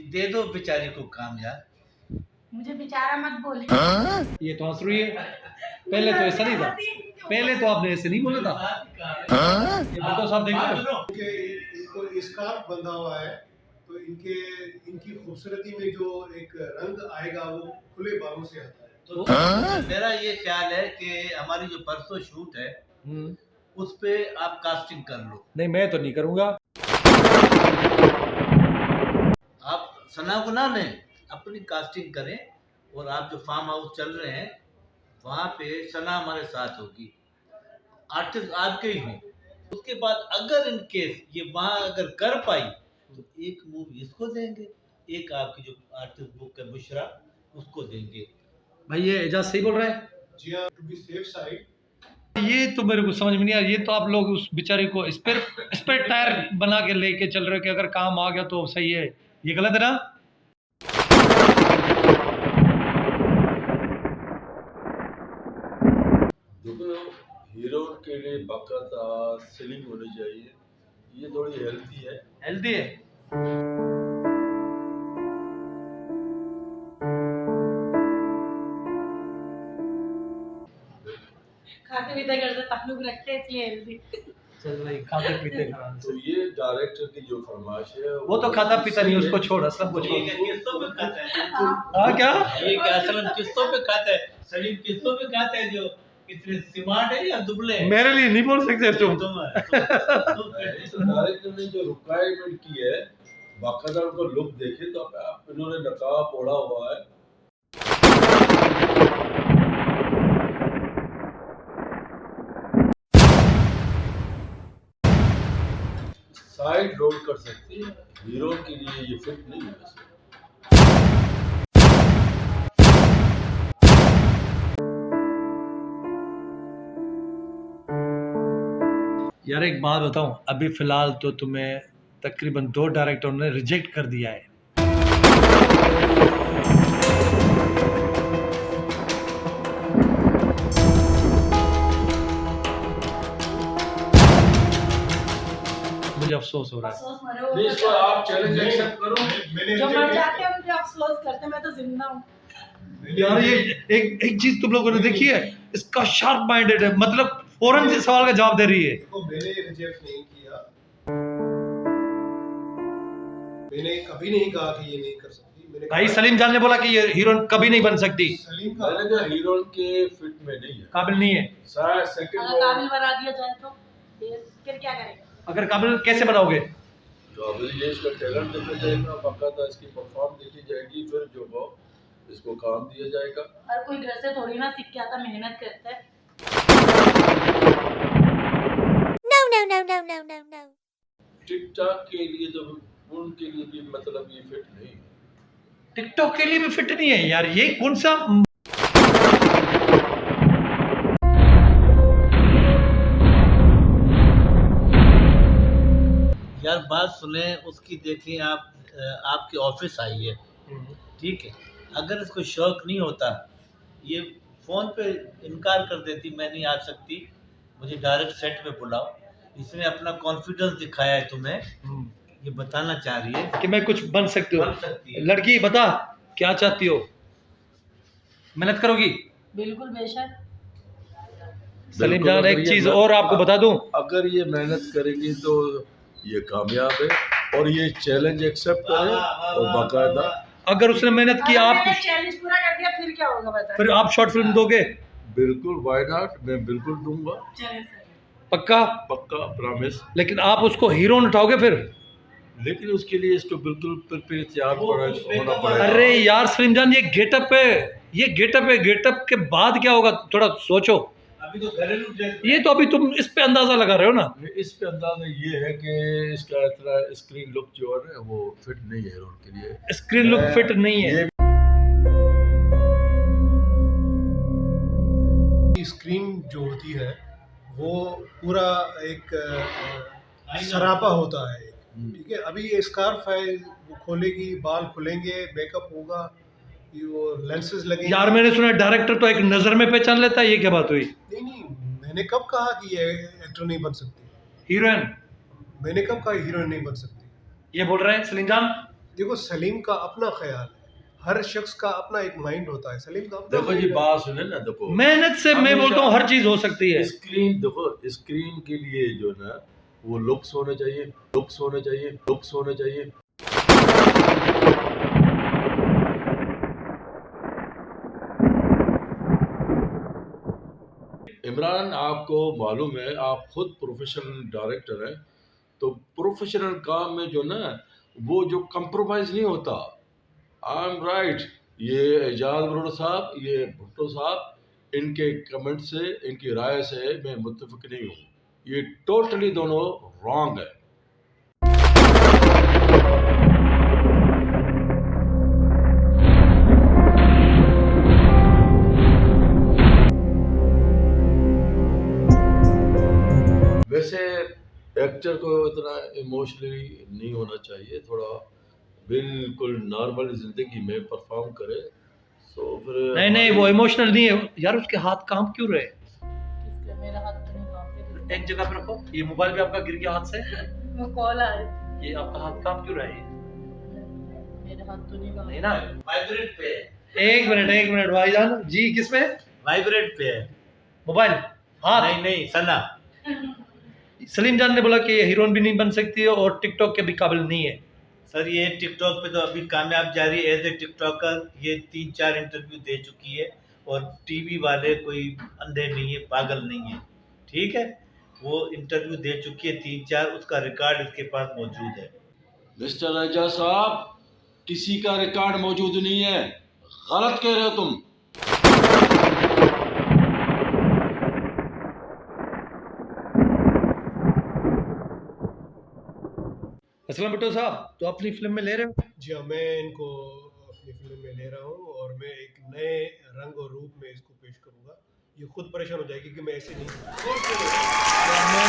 दे दो बेचारी को काम यार। मुझे बेचारा मत बोले। ये तो हंस रही है, पहले तो ऐसा नहीं था, पहले तो आपने ऐसे नहीं बोला था। ये भुट्टो साहब देखो, इनको स्कार्फ बंधा हुआ है, तो इनकी खूबसूरती में जो एक रंग आएगा वो खुले बालों से आता है। तो मेरा ये ख्याल है कि हमारी जो परसों शूट है उस पे आप कास्टिंग कर लो। नहीं मैं तो नहीं करूंगा। आप सना को ना लें, अपनी कास्टिंग करें और आप जो फार्म हाउस चल रहे हैं वहाँ पे सना हमारे साथ होगी, आर्टिस्ट आपके ही हों। उसके बाद अगर इन केस ये वहाँ अगर कर पाई तो एक मूवी इसको देंगे, एक आपकी जो आर्टिस्ट बुक है बुशरा उसको देंगे। भाई ये एजाज सही बोल रहा है। जी हाँ, टू बी सेफ साइड। ये तो मेरे को समझ में नहीं आ रहा, ये तो आप लोग उस बेचारे को स्पेयर टायर बना के लेके चल रहे हो कि अगर काम आ गया तो सही है, ये गलत है ना। देखो, हीरो के लिए बाकायदा सेलिंग होनी चाहिए, ये थोड़ी हेल्थी है। हेल्दी है। खाते पीते घर से ताल्लुक रखते हैं इसलिए हेल्दी। चल भाई खाते पीते खा, तो ये डायरेक्टर की जो फरमाइश है वो तो खाता पीता नहीं, उसको छोड़, असलम को छोड़। ये क्या किस्तों पे खाता है? हाँ क्या ये क्या असलम किस्तों पे खाता है? सलीम किस्तों पे खाता है जो इतने स्मार्ट है या दुबले हैं? मेरे लिए नहीं बोल सकते तुम। डायरेक्टर ने जो रिक्वायरमेंट की है बाकायदा उनको लुक देखे तो आप इन्होंने नकाब ओढ़ा हुआ है। साइड रोल कर सकती है, हीरो के लिए ये फिट नहीं है वैसे। यार एक बात बताऊं, अभी फिलहाल तो तुम्हें तकरीबन 2 डायरेक्टरों ने रिजेक्ट कर दिया है। मुझे अफसोस हो रहा है। अफसोस मरो। प्लीज तो आप चैलेंज एक्सेप्ट करो। मैंने जो मर जाते हैं उनके अफसोस करते हैं, मैं तो जिंदा हूँ। यार ये एक चीज तुम लोगों ने देखी है, इसका शार्प माइंडेड है, मतलब फौरन से सवाल का जवाब दे रही है। देखो, मैंने रिजेक्ट नहीं किया, मैंने कभी नहीं कहा कि ये नहीं कर सकती। मैंने भाई सलीम जान ने बोला कि ये हीरोइन कभी नहीं बन सकती, सलीम का मैंने कहा हीरो के फिट में नहीं है, काबिल नहीं है। शायद सेकंड अगर काबिल बना दिया जाए तो फिर क्या करेगा? अगर काबिल कैसे बनाओगे? जो अभी ये इसका टैलेंट देखा जाएगा, बाकायदा इसकी परफॉर्म देखी जाएगी, फिर जो हो इसको काम दिया जाएगा। और कोई घर से थोड़ी ना सीख के आता, मेहनत करता है। No. टिकटॉक के लिए तो उनके लिए भी मतलब ये फिट नहीं है। टिकटॉक के लिए भी फिट नहीं है यार, ये कौन सा। यार बात सुने उसकी, देखिए आप आपके ऑफिस आई है, ठीक है, अगर इसको शौक नहीं होता ये फोन पे इनकार कर देती, मैं नहीं आ सकती, मुझे डायरेक्ट सेट पे बुलाओ। इसने अपना कॉन्फिडेंस दिखाया है तुम्हें, ये बताना चाह रही है कि मैं कुछ बन सकती हूँ। बन सकती है। लड़की बता क्या चाहती हो, मेहनत करोगी? बिल्कुल बेशक। सलीम बिल्कुल, जान अगर एक ये चीज मैं- और आपको बता दूं, अगर ये मेहनत करेंगी तो ये कामयाब है, और ये चैलेंज एक्सेप्ट करे और बाकायदा अगर उसने मेहनत की, अगर आप मैंने चैलेंज पूरा कर दिया फिर क्या होगा बता? फिर आप शॉर्ट फिल्म दोगे? बिल्कुल, व्हाई नॉट, मैं बिल्कुल दूंगा, चले सर। पक्का? पक्का प्रॉमिस। लेकिन आप उसको हीरोइन उठाओगे फिर? लेकिन उसके लिए इसको बिल्कुल प्रिपेयर तैयार होना पड़ेगा। अरे यार सलीम जान, ये गेटअप है, ये गेटअप है, गेटअप के बाद क्या होगा थोड़ा सोचो। अभी तो घरेलू ड्रेस ये तो अभी तुम इस पे अंदाजा लगा रहे हो ना। इस पे अंदाजा ये है कि इसका इतना स्क्रीन लुक जो है ना वो फिट नहीं है हीरो के लिए। स्क्रीन लुक फिट नहीं है। स्क्रीन जो होती है वो पूरा एक सरापा होता है, ठीक है। अभी ये स्कार्फ है, वो खोलेगी, बाल खुलेंगे, मेकअप होगा, ये वो लेंसेज लगेंगे। यार मैंने सुना डायरेक्टर तो एक नजर में पहचान लेता है, ये क्या बात हुई? नहीं, मैंने कब कहा कि ये एक्टर नहीं बन सकती? हीरोइन मैंने कब कहा हीरोइन नहीं बन सकती? ये बोल रहे हैं सलीम जान। देखो सलीम का अपना ख्याल है, हर शख्स का अपना एक माइंड होता है। सलीम का अपना देखो जी mind है। बात सुने ना, देखो मेहनत से मैं बोलता हूँ हर चीज हो सकती है। स्क्रीन, देखो स्क्रीन के लिए जो ना वो लुक्स होने चाहिए, लुक्स होने चाहिए, लुक्स होने चाहिए। इमरान, आपको मालूम है आप खुद प्रोफेशनल डायरेक्टर हैं, तो प्रोफेशनल काम में जो ना वो जो कंप्रोमाइज नहीं होता। आई एम राइट, ये एजाज बरोड़ा साहब, ये भुट्टो साहब, इनके कमेंट से, इनकी राय से मैं मुत्तफिक नहीं हूँ। ये टोटली दोनों रॉन्ग है। वैसे एक्टर को इतना इमोशनली नहीं होना चाहिए, थोड़ा बिल्कुल नॉर्मल जिंदगी में परफॉर्म करे। सो फिर नहीं वो इमोशनल नहीं है यार, उसके हाथ काम क्यों रहे? किसके? मेरा हाथ तो नहीं कांपते। एक जगह पे रखो, ये मोबाइल भी आपका गिर गया हाथ से, वो कॉल आए, ये आपका हाथ काम क्यों रहे? मेरे हाथ तो नहीं नहीं कांपते। ना, वाइब्रेट पे है, एक मिनट भाईजान जी, किस पे? वाइब्रेट पे है। मोबाइल हाथ? नहीं सना, सलीम जान ने बोला कि ये हीरोइन भी नहीं बन सकती है और टिकटॉक के भी काबिल नहीं है। सर ये टिकटॉक पे तो अभी कामयाब जा रही है एज ए टिकटॉकर। ये 3-4 इंटरव्यू दे चुकी है और टीवी वाले कोई अंधे नहीं है, पागल नहीं है, ठीक है। वो इंटरव्यू दे चुकी है 3-4, उसका रिकॉर्ड इसके पास मौजूद है। मिस्टर एजाज साहब, किसी का रिकॉर्ड मौजूद नहीं है, गलत कह रहे हो तुम। असलम भुट्टो साहब, तो अपनी फिल्म में ले रहे हो? जी हाँ, मैं इनको अपनी फिल्म में ले रहा हूँ और मैं एक नए रंग और रूप में इसको पेश करूँगा। ये खुद परेशान हो जाएगी कि मैं ऐसे नहीं। मैं